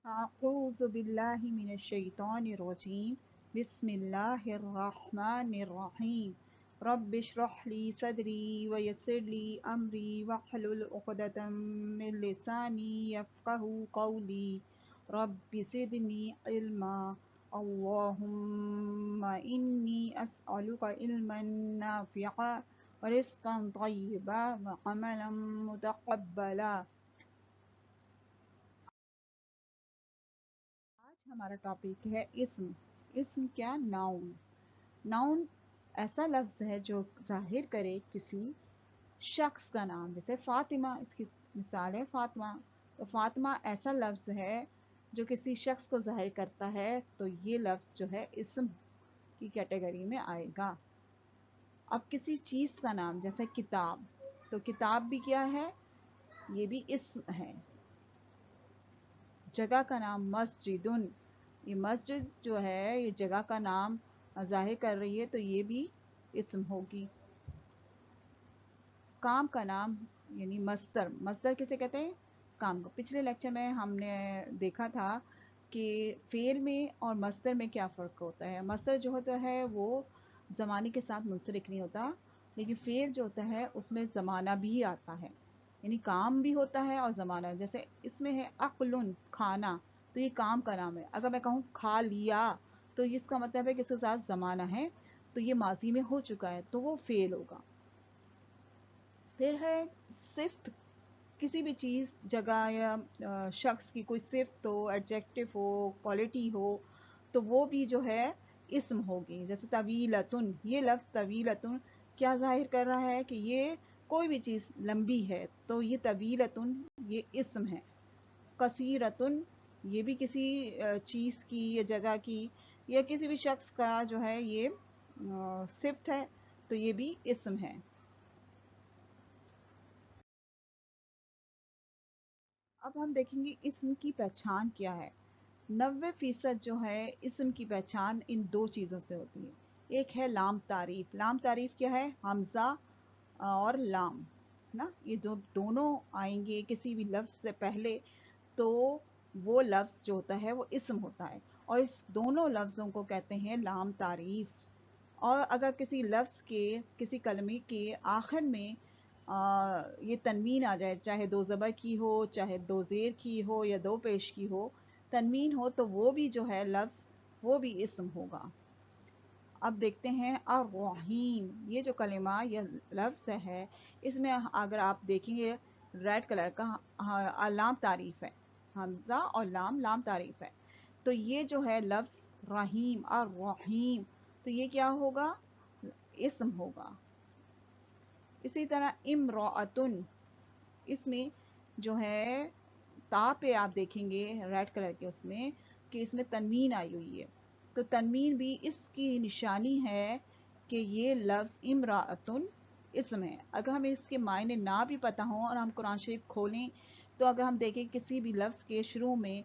أعوذ بالله من الشيطان الرجيم بسم الله الرحمن الرحيم رب اشرح لي صدري ويسر لي أمري واحلل عقدة من لساني يفقه قولي رب زدني علما اللهم إني أسألك علما نافعا ورزقا طيبا وعملا متقبلا. آج ہمارا ٹاپک ہے اسم. اسم کیا؟ ناؤن. ناؤن ایسا لفظ ہے جو ظاہر کرے کسی شخص کا نام. جیسے فاطمہ، اس کی مثال ہے فاطمہ. تو فاطمہ ایسا لفظ ہے جو کسی شخص کو ظاہر کرتا ہے، تو یہ لفظ جو ہے اسم کی کیٹیگری میں آئے گا. اب کسی چیز کا نام جیسے کتاب، تو کتاب بھی کیا ہے؟ یہ بھی اسم ہے. جگہ کا نام مسجدن، یہ مسجد جو ہے یہ جگہ کا نام ظاہر کر رہی ہے، تو یہ بھی اسم ہوگی. کام کا نام یعنی مصدر. مصدر کسے کہتے ہیں؟ کام کو. پچھلے لیکچر میں ہم نے دیکھا تھا کہ فعل میں اور مصدر میں کیا فرق ہوتا ہے. مصدر جو ہوتا ہے وہ زمانے کے ساتھ منسلک نہیں ہوتا، لیکن فعل جو ہوتا ہے اس میں زمانہ بھی آتا ہے، یعنی کام بھی ہوتا ہے اور زمانہ. جیسے اس میں ہے عقلن، کھانا، تو یہ کام کا نام ہے. اگر میں کہوں کھا لیا تو اس کا مطلب ہے کہ اس کے ساتھ زمانہ ہے، تو یہ ماضی میں ہو چکا ہے، تو وہ فعل ہوگا. پھر ہے صفت. کسی بھی چیز، جگہ یا شخص کی کوئی صفت ہو، ایڈجیکٹو ہو، کوالٹی ہو، تو وہ بھی جو ہے اسم ہوگی. جیسے طویلتن، یہ لفظ طویلتن کیا ظاہر کر رہا ہے کہ یہ کوئی بھی چیز لمبی ہے، تو یہ طویلتن یہ اسم ہے. کثیرتن، یہ بھی کسی چیز کی یا جگہ کی یا کسی بھی شخص کا جو ہے یہ صفت ہے، تو یہ بھی اسم ہے. اب ہم دیکھیں گے اسم کی پہچان کیا ہے. 90% جو ہے اسم کی پہچان ان دو چیزوں سے ہوتی ہے. ایک ہے لام تعریف. لام تعریف کیا ہے؟ حمزہ اور لام نا، یہ جو دونوں آئیں گے کسی بھی لفظ سے پہلے، تو وہ لفظ جو ہوتا ہے وہ اسم ہوتا ہے، اور اس دونوں لفظوں کو کہتے ہیں لام تعریف. اور اگر کسی لفظ کے، کسی کلمے کے آخر میں یہ تنوین آ جائے، چاہے دو زبر کی ہو، چاہے دو زیر کی ہو یا دو پیش کی ہو، تنوین ہو، تو وہ بھی جو ہے لفظ وہ بھی اسم ہوگا. اب دیکھتے ہیں الرحیم. یہ جو کلمہ، یہ لفظ ہے، اس میں اگر آپ دیکھیں گے ریڈ کلر کا لام تعریف ہے، حمزہ اور لام، لام تعریف ہے. تو یہ جو ہے لفظ رحیم، الرحیم، تو یہ کیا ہوگا؟ اسم ہوگا. اسی طرح امرأتن، اس میں جو ہے تا پہ آپ دیکھیں گے ریڈ کلر کے اس میں کہ اس میں تنوین آئی ہوئی ہے، تو تنوین بھی اس کی نشانی ہے کہ یہ لفظ امرأتن اسم ہے. اگر ہمیں اس کے معنی نہ بھی پتہ ہوں اور ہم قرآن شریف کھولیں، تو اگر ہم دیکھیں کسی بھی لفظ کے شروع میں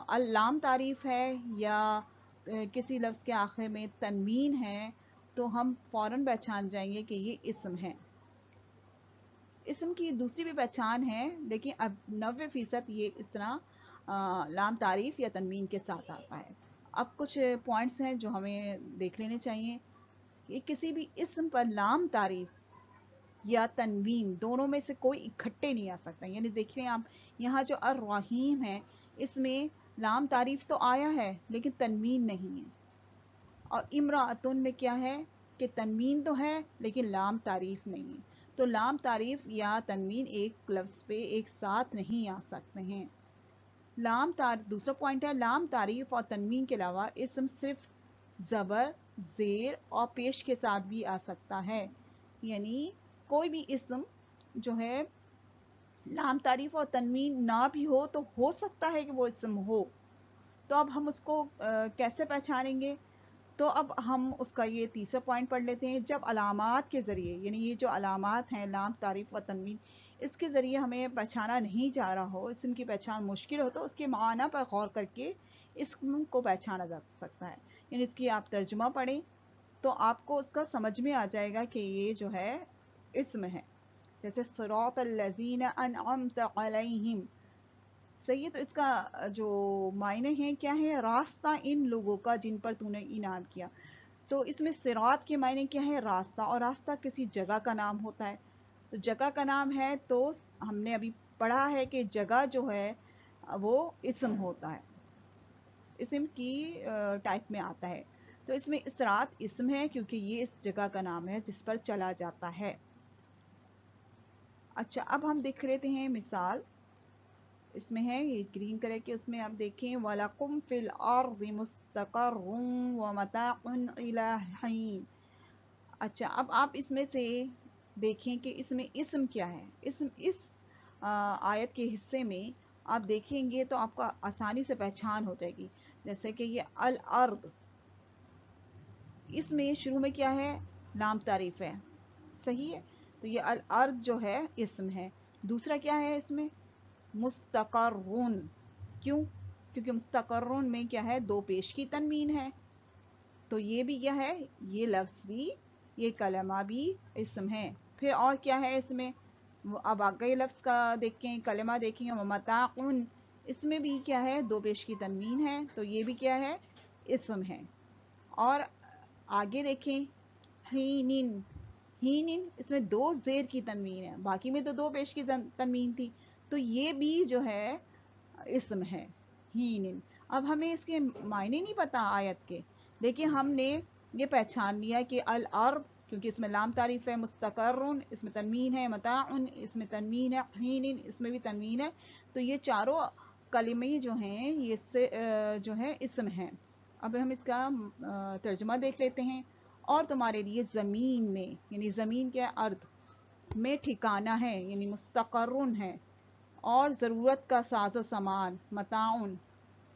اللام تعریف ہے یا کسی لفظ کے آخر میں تنوین ہے، تو ہم فوراً پہچان جائیں گے کہ یہ اسم ہے. اسم کی دوسری بھی پہچان ہے، لیکن اب 90% یہ اس طرح لام تعریف یا تنوین کے ساتھ آتا ہے. اب کچھ پوائنٹس ہیں جو ہمیں دیکھ لینے چاہیے. یہ کسی بھی اسم پر لام تعریف یا تنوین دونوں میں سے کوئی اکٹھے نہیں آ سکتا. یعنی دیکھ لیں آپ یہاں جو الرحیم ہے، اس میں لام تعریف تو آیا ہے لیکن تنوین نہیں ہے. اور امراۃن میں کیا ہے کہ تنوین تو ہے لیکن لام تعریف نہیں ہے. تو لام تعریف یا تنوین ایک لفظ پہ ایک ساتھ نہیں آ سکتے ہیں. دوسرا پوائنٹ ہے لام تعریف اور تنوین کے علاوہ اسم صرف زبر، زیر اور پیش کے ساتھ بھی آ سکتا ہے. یعنی کوئی بھی اسم جو ہے لام تعریف اور تنوین نہ بھی ہو تو ہو سکتا ہے کہ وہ اسم ہو. تو اب ہم اس کو کیسے پہچانیں گے؟ تو اب ہم اس کا یہ تیسرا پوائنٹ پڑھ لیتے ہیں. جب علامات کے ذریعے، یعنی یہ جو علامات ہیں لام تعریف و تنوین، اس کے ذریعے ہمیں پہچانا نہیں جا رہا ہو، اسم کی پہچان مشکل ہو، تو اس کے معنی پر غور کر کے اسم کو پہچانا جا سکتا ہے. یعنی اس کی آپ ترجمہ پڑھیں تو آپ کو اس کا سمجھ میں آ جائے گا کہ یہ جو ہے اسم ہے. جیسے صراط الذین انعمت علیہم، सही है। तो इसका जो मायने हैं क्या है, रास्ता इन लोगों का जिन पर तूने इनाम किया। तो इसमें सिरात के मायने क्या है, रास्ता, और रास्ता किसी जगह का नाम होता है। तो जगह का नाम है तो हमने अभी पढ़ा है कि जगह जो है वो इस्म होता है, इस्म की टाइप में आता है। तो इसमें सिरात इस्म है क्योंकि ये इस जगह का नाम है जिस पर चला जाता है। अच्छा, अब हम देख लेते हैं मिसाल। इसमें है ये ग्रीन कलर के, उसमें आप देखें, वलकुम फिल अर्दि मुस्तक़र्रुन व मताउन इलाहीन। अच्छा, अब आप इसमें से देखें कि इसमें इस्म क्या है। इस्म इस आयत के हिस्से में आप देखेंगे तो आपको आसानी से पहचान हो जाएगी। जैसे कि ये अल अर्द, इसमें शुरू में क्या है, नाम तारीफ है, सही है। तो ये अल अर्द जो है इस्म है। दूसरा क्या है इसमें, मुस्तक़र्रुन। क्यों, क्योंकि मुस्तक़र्रुन में क्या है, दो पेश की तनवीन है। तो ये भी क्या है, ये लफ्ज़ भी, ये कलमा भी इस्म है। फिर और क्या है इसमें, अब आगे लफ्ज़ का देखें, कलमा देखेंगे, मताउन, इसमें भी क्या है, दो पेश की तनवीन है, तो ये भी क्या है, इस्म है। और आगे देखें, हीनिन, हीनिन, इसमें दो ज़ेर की तनवीन है, बाकी में तो दो पेश की तनवीन थी, तो ये भी जो है इस्म है, हीनिन। अब हमें इसके मायने नहीं पता आयत के, लेकिन हमने ये पहचान लिया कि अल अर्द, क्योंकि इसमें लाम तारीफ है, मुस्तक़र्रुन इसमें तनवीन है, मताउन इसमें तनवीन है, हीनिन इसमें भी तनवीन है। तो ये चारों कलिमे जो हैं ये जो है इस्म हैं। अब हम इसका तर्जुमा देख लेते हैं। और तुम्हारे लिए ज़मीन में, यानी ज़मीन के अर्द में ठिकाना है, यानी मुस्तक़र्रुन है। और ज़रूरत का साजो सामान, मताउन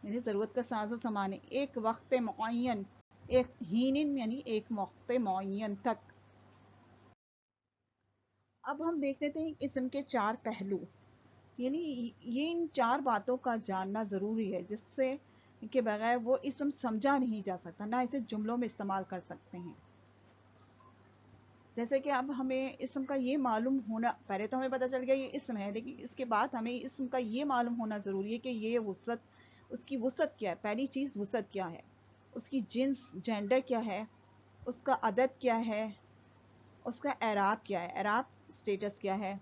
यानी ज़रूरत का साजो सामान है, एक वक्त मुअय्यन, एक हीनिन यानी एक वक्त मुअय्यन तक। अब हम देख लेते हैं इस्म के चार पहलू, यानी ये इन चार बातों का जानना ज़रूरी है जिससे के बगैर वो इस्म समझा नहीं जा सकता, ना इसे जुमलों में इस्तेमाल कर सकते हैं। जैसे कि अब हमें इस्म का ये मालूम होना, पहले तो हमें पता चल गया ये इस्म है, लेकिन इसके बाद हमें इस्म का ये मालूम होना ज़रूरी है कि ये वुसअत, उसकी वुसअत क्या है। पहली चीज़ वुसअत क्या है, उसकी जिन्स जेंडर क्या है, उसका अदद क्या है, उसका एराब क्या है, एराब स्टेटस क्या है।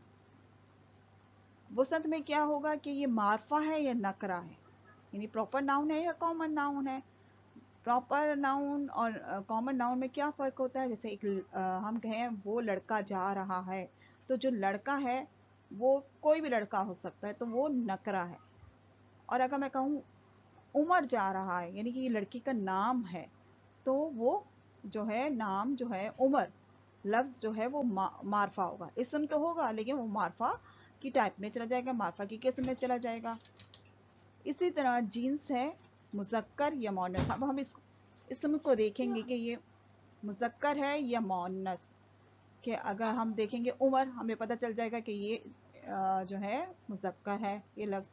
वुसअत में क्या होगा कि ये मारफा है या नकरा है, यानी प्रॉपर नाउन है या कॉमन नाउन है। प्रॉपर नाउन और कॉमन नाउन में क्या फ़र्क होता है, जैसे एक हम कहें वो लड़का जा रहा है, तो जो लड़का है वो कोई भी लड़का हो सकता है, तो वो नकरा है। और अगर मैं कहूँ उमर जा रहा है, यानी कि ये लड़की का नाम है, तो वो जो है नाम जो है उमर, लफ्ज़ जो है वो मारफा होगा। इस्म तो होगा लेकिन वो मारफा की टाइप में चला जाएगा, मारफा की किस्म में चला जाएगा। इसी तरह जीन्स है मुज़क्कर या मुअन्नस। अब हम इस इस्म को देखेंगे कि ये मुज़क्कर है या मुअन्नस, कि अगर हम देखेंगे उमर, हमें पता चल जाएगा कि ये जो है मुज़क्कर है ये लफ्ज़।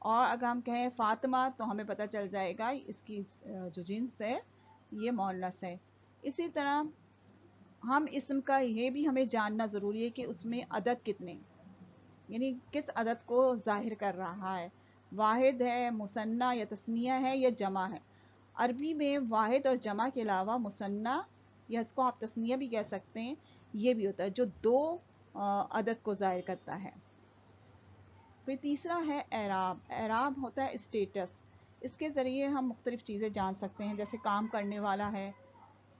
और अगर हम कहें फ़ातिमा तो हमें पता चल जाएगा इसकी जो जिन्स है ये मुअन्नस है। इसी तरह हम इस्म का ये भी हमें जानना ज़रूरी है कि उसमें अदद कितने, यानी किस अदद को ज़ाहिर कर रहा है, वाहिद है, मुसन्ना या तस्निया है या जमा है। अरबी में वाहिद और जमा के अलावा मुसन्ना या इसको आप तस्निया भी कह सकते हैं, ये भी होता है जो दो अदद को ज़ाहिर करता है। फिर तीसरा है एराब। एराब होता है स्टेटस, इसके ज़रिए हम मुख्तलिफ़ चीज़ें जान सकते हैं, जैसे काम करने वाला है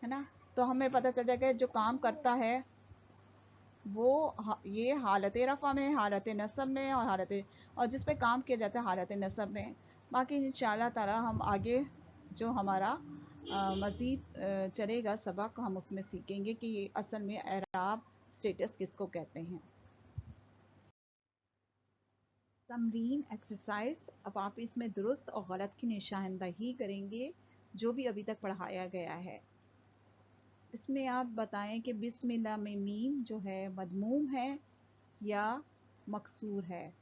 ना, तो हमें पता चल जाएगा जो काम करता है वो ये हालत रफ़ा में, हालत नस्ब में और और जिस पे काम किया जाता है हालत नस्ब में। बाकी इंशाअल्लाह ताला हम आगे जो हमारा मज़ीद चलेगा सबक, हम उसमें सीखेंगे कि ये असल में एराब स्टेटस किसको कहते हैं। तमरीन एक्सरसाइज, अब आप इसमें दुरुस्त और गलत की निशानदही करेंगे जो भी अभी तक पढ़ाया गया है। इसमें आप बताएं कि बिस्मिल्लाह में मीम जो है मदमूम है या मकसूर है।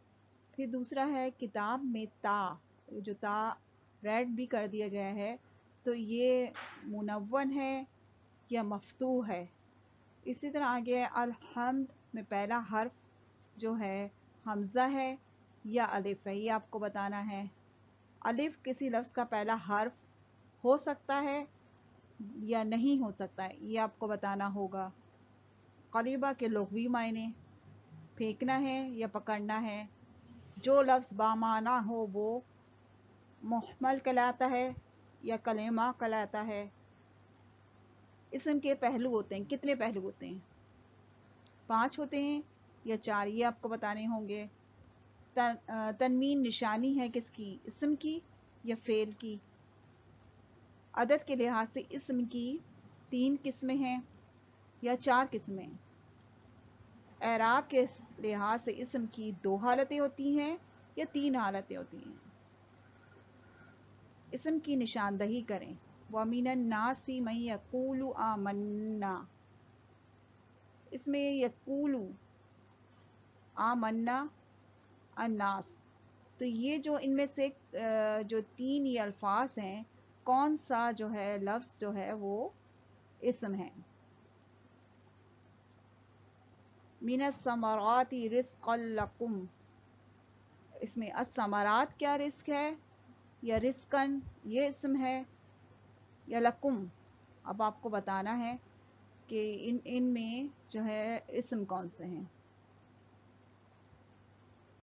फिर दूसरा है किताब में ता, जो ता रेड भी कर दिया गया है, तो ये मुनव्वन है या मफ्तूह है। इसी तरह आगे है अलहम्द में पहला हर्फ जो है हमज़ा है या अलिफ है, ये आपको बताना है। अलिफ किसी लफ्ज़ का पहला हर्फ हो सकता है या नहीं हो सकता है, ये आपको बताना होगा। करीबा के लुग़वी मायने, फेंकना है या पकड़ना है। जो लफ्ज़ बामाना हो वो मुहम्मल कहलाता है या कलेमा कहलाता है। इसम के पहलू होते हैं, कितने पहलू होते हैं? 5 होते हैं या 4, ये आपको बताने होंगे। तनवीन निशानी है किसकी? इसम की या फेल की? अदद के लिहाज से इसम की 3 किस्में हैं या 4 किस्में? एराब के लिहाज से इसम की 2 हालतें होती हैं या 3 हालतें होती हैं? इसम की निशानदही करें। वमिनन नासी मन यक़ूलु आमन्ना, इसमें यक़ूलु आमन्ना अन्नास, तो ये जो इनमें से जो 3 ये अल्फाज हैं, कौन सा जो है लफ्ज़ जो है वो इसम है? मिनस समराती रिज़्क़न लकुम, इसमें अस्समरात क्या रिस्क है या रिस्कन ये इसम है या लकुम? अब आपको बताना है कि इनमें जो है इसम कौन से हैं।